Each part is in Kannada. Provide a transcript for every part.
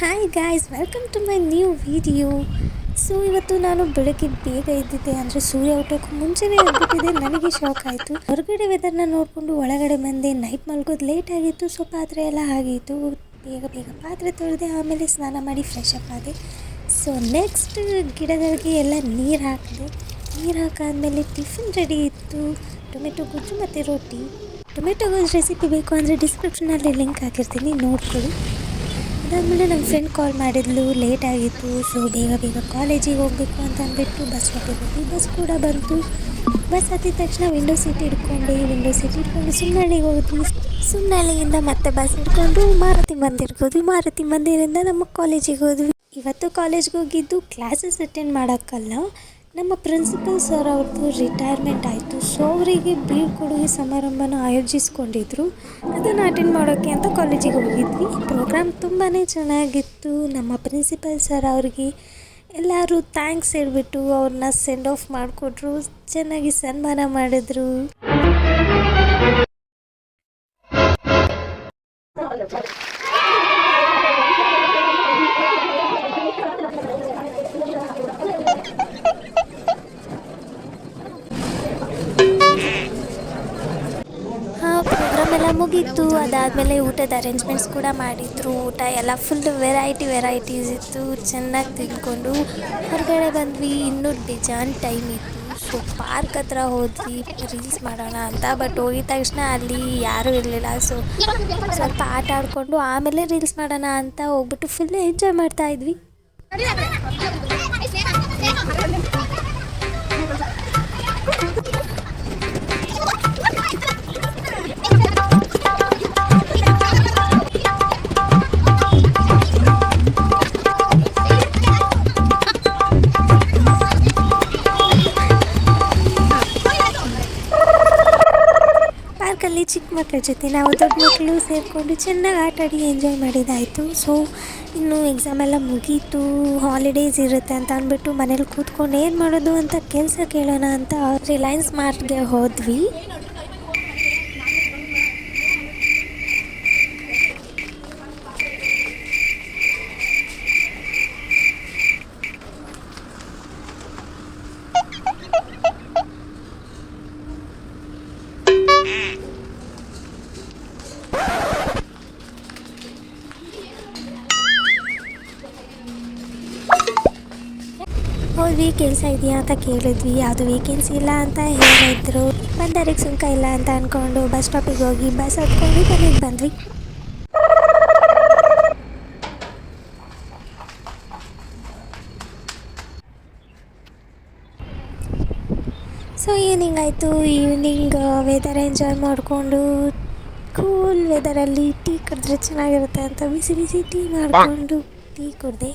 Hi guys, welcome to my new video. So ಇವತ್ತು ನಾನು ಬೆಳಗ್ಗೆ ಬೇಗ ಎದ್ದಿದ್ದೆ, ಅಂದರೆ ಸೂರ್ಯ ಹುಟ್ಟೋಕ್ಕೂ ಮುಂಚೆನೇ ಎದ್ಬಿಟ್ಟಿದ್ದೆ. ನನಗೆ ಶಾಕ್ ಆಯಿತು. ಹೊರಗಡೆ ವೆದರ್ನ ನೋಡಿಕೊಂಡು ಒಳಗಡೆ ಬಂದೆ. ನೈಟ್ ಮಲ್ಗೋದು ಲೇಟ್ ಆಗಿತ್ತು, ಸೊ ಪಾತ್ರೆ ಎಲ್ಲ ಆಗಿತ್ತು. ಬೇಗ ಬೇಗ ಪಾತ್ರೆ ತೊಳೆದೆ, ಆಮೇಲೆ ಸ್ನಾನ ಮಾಡಿ ಫ್ರೆಶ್ ಅಪ್ ಆದೆ. ಸೊ ನೆಕ್ಸ್ಟ್ ಗಿಡಗಳಿಗೆ ಎಲ್ಲ ನೀರು ಹಾಕಿದೆ. ನೀರು ಹಾಕಾದ್ಮೇಲೆ ಟಿಫಿನ್ ರೆಡಿ ಇತ್ತು, ಟೊಮೆಟೊ ಗೊಜ್ಜು ಮತ್ತು ರೊಟ್ಟಿ. ಟೊಮೆಟೊ ಗೊಜ್ಜು ರೆಸಿಪಿ ಬೇಕು ಅಂದರೆ ಡಿಸ್ಕ್ರಿಪ್ಷನಲ್ಲಿ ಲಿಂಕ್ ಹಾಕಿರ್ತೀನಿ, ನೋಡ್ಕೊಳ್ಳಿ. ಅದಾದಮೇಲೆ ನನ್ನ ಫ್ರೆಂಡ್ ಕಾಲ್ ಮಾಡಿದ್ಲು, ಲೇಟ್ ಆಗಿತ್ತು. ಸೊ ಬೇಗ ಬೇಗ ಕಾಲೇಜಿಗೆ ಹೋಗಬೇಕು ಅಂತ ಅಂದ್ಬಿಟ್ಟು ಬಸ್ ಸ್ಟಾಪಿಗೆ ಹೋಗಿ, ಬಸ್ ಕೂಡ ಬಂತು. ಬಸ್ ಹತ್ತಿದ ತಕ್ಷಣ ವಿಂಡೋ ಸೀಟ್ ಹಿಡ್ಕೊಂಡು ಸುಮ್ಮನಹಳ್ಳಿಗೆ ಹೋದ್ವಿ. ಸುಮ್ಮನಹಳ್ಳಿಯಿಂದ ಮತ್ತೆ ಬಸ್ ಹಿಡ್ಕೊಂಡು ಮಾರುತಿ ಮಂದಿರಿಂದ ನಮ್ಮ ಕಾಲೇಜಿಗೆ ಹೋದ್ವಿ. ಇವತ್ತು ಕಾಲೇಜ್ಗೆ ಹೋಗಿದ್ದು ಕ್ಲಾಸಸ್ ಅಟೆಂಡ್ ಮಾಡೋಕ್ಕಲ್ಲ, ನಮ್ಮ ಪ್ರಿನ್ಸಿಪಲ್ ಸರ್ ಅವ್ರದ್ದು ರಿಟೈರ್ಮೆಂಟ್ ಆಯಿತು. ಸೊ ಅವರಿಗೆ ಬೀಳ್ಕೊಡುಗೆ ಸಮಾರಂಭನ ಆಯೋಜಿಸ್ಕೊಂಡಿದ್ರು. ಅದನ್ನು ಅಟೆಂಡ್ ಮಾಡೋಕ್ಕೆ ಅಂತ ಕಾಲೇಜಿಗೆ ಹೋಗಿದ್ವಿ. ಪ್ರೋಗ್ರಾಮ್ ತುಂಬಾ ಚೆನ್ನಾಗಿತ್ತು. ನಮ್ಮ ಪ್ರಿನ್ಸಿಪಲ್ ಸರ್ ಅವ್ರಿಗೆ ಎಲ್ಲರೂ ಥ್ಯಾಂಕ್ಸ್ ಹೇಳ್ಬಿಟ್ಟು ಅವ್ರನ್ನ ಸೆಂಡ್ ಆಫ್ ಮಾಡಿಕೊಟ್ರು, ಚೆನ್ನಾಗಿ ಸನ್ಮಾನ ಮಾಡಿದ್ರು. ಪ್ರೋಗ್ರಾಮ್ ಎಲ್ಲ ಮುಗೀತು. ಅದಾದಮೇಲೆ ಊಟದ ಅರೇಂಜ್ಮೆಂಟ್ಸ್ ಕೂಡ ಮಾಡಿದರು. ಊಟ ಎಲ್ಲ ಫುಲ್ ವೆರೈಟೀಸ್ ಇತ್ತು. ಚೆನ್ನಾಗಿ ತಿಂದ್ಕೊಂಡು ಹೊರಗಡೆ ಬಂದ್ವಿ. ಇನ್ನೂ ಬೇಜಾನ್ ಟೈಮ್ ಇತ್ತು. ಸೊ ಪಾರ್ಕ್ ಹತ್ರ ಹೋದ್ವಿ ರೀಲ್ಸ್ ಮಾಡೋಣ ಅಂತ. ಬಟ್ ಹೋಗಿದ ತಕ್ಷಣ ಅಲ್ಲಿ ಯಾರೂ ಇರಲಿಲ್ಲ. ಸೊ ಸ್ವಲ್ಪ ಆಟ ಆಡಿಕೊಂಡು ಆಮೇಲೆ ರೀಲ್ಸ್ ಮಾಡೋಣ ಅಂತ ಹೋಗ್ಬಿಟ್ಟು ಫುಲ್ ಎಂಜಾಯ್ ಮಾಡ್ತಾಯಿದ್ವಿ. ಪಾರ್ಕಲ್ಲಿ ಚಿಕ್ಕ ಮಕ್ಕಳ ಜೊತೆ ನಾವು ದೊಡ್ಡ ಮಕ್ಕಳು ಸೇರಿಕೊಂಡು ಚೆನ್ನಾಗಿ ಆಟಾಡಿ ಎಂಜಾಯ್ ಮಾಡಿದ್ದಾಯಿತು. ಸೊ ಇನ್ನು ಎಕ್ಸಾಮ್ ಎಲ್ಲ ಮುಗೀತು, ಹಾಲಿಡೇಸ್ ಇರುತ್ತೆ ಅಂತ ಅಂದ್ಬಿಟ್ಟು ಮನೇಲಿ ಕೂತ್ಕೊಂಡು ಏನು ಮಾಡೋದು ಅಂತ ಕೆಲಸ ಕೇಳೋಣ ಅಂತ ರಿಲಯನ್ಸ್ ಮಾರ್ಟ್ಗೆ ಹೋದ್ವಿ. ಕೆಲಸ ಇದೆಯಾ ಅಂತ ಕೇಳಿದ್ವಿ. ಯಾವುದು ವೇಕೆನ್ಸಿ ಇಲ್ಲ ಅಂತ ಹೇಳಿದ್ರು. ಬಂದರಿಗೆ ಸುಂಕ ಇಲ್ಲ ಅಂತ ಅಂದ್ಕೊಂಡು ಬಸ್ ಸ್ಟಾಪಿಗೆ ಹೋಗಿ ಬಸ್ ಹತ್ಕೊಂಡು ಮನೆಗೆ ಬಂದ್ವಿ. ಸೊ ಈವ್ನಿಂಗ್ ಆಯಿತು. ಈವ್ನಿಂಗ್ ವೆದರ್ ಎಂಜಾಯ್ ಮಾಡಿಕೊಂಡು ಕೂಲ್ ವೆದರಲ್ಲಿ ಟೀ ಕುಡಿದ್ರೆ ಚೆನ್ನಾಗಿರುತ್ತೆ ಅಂತ ಬಿಸಿ ಬಿಸಿ ಟೀ ಮಾಡಿಕೊಂಡು ಟೀ ಕುಡಿದೆ.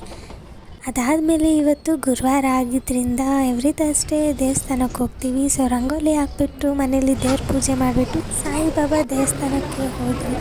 ಅದಾದಮೇಲೆ ಇವತ್ತು ಗುರುವಾರ ಆಗಿದ್ದರಿಂದ ಎವ್ರಿ ಥರ್ಸ್ಡೇ ದೇವಸ್ಥಾನಕ್ಕೆ ಹೋಗ್ತೀವಿ. ಸೊ ರಂಗೋಲಿ ಹಾಕ್ಬಿಟ್ಟು ಮನೇಲಿ ದೇವ್ರ ಪೂಜೆ ಮಾಡಿಬಿಟ್ಟು ಸಾಯಿಬಾಬಾ ದೇವಸ್ಥಾನಕ್ಕೆ ಹೋದ್ವಿ.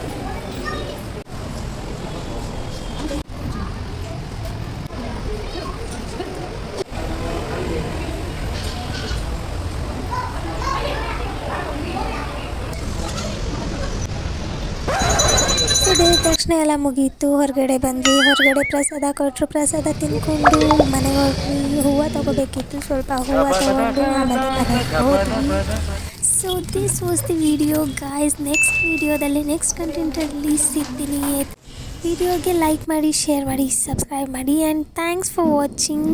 ದೇವ್ರ ತಕ್ಷಣ ಎಲ್ಲ ಮುಗೀತು. ಹೊರಗಡೆ ಬಂದ್ವಿ. ಹೊರಗಡೆ ಪ್ರಸಾದ ಕೊಟ್ಟರು. ಪ್ರಸಾದ ತಿಂದ್ಕೊಂಡು ಮನೆಗೆ ಹೋದ್ವಿ. ಹೂವು ತೊಗೋಬೇಕಿತ್ತು, ಸ್ವಲ್ಪ ಹೂವು ತೊಗೊಂಡು ಆಮೇಲೆ ಮನೆಗೆ ಹೋದ್ವಿ. So this was the video guys. Next ವಿಡಿಯೋದಲ್ಲಿ ನೆಕ್ಸ್ಟ್ ಕಂಟೆಂಟಲ್ಲಿ ಸಿಗ್ತೀನಿ. ವಿಡಿಯೋಗೆ ಲೈಕ್ ಮಾಡಿ, ಶೇರ್ ಮಾಡಿ, ಸಬ್ಸ್ಕ್ರೈಬ್ ಮಾಡಿ ಆ್ಯಂಡ್ ಥ್ಯಾಂಕ್ಸ್ ಫಾರ್ ವಾಚಿಂಗ್.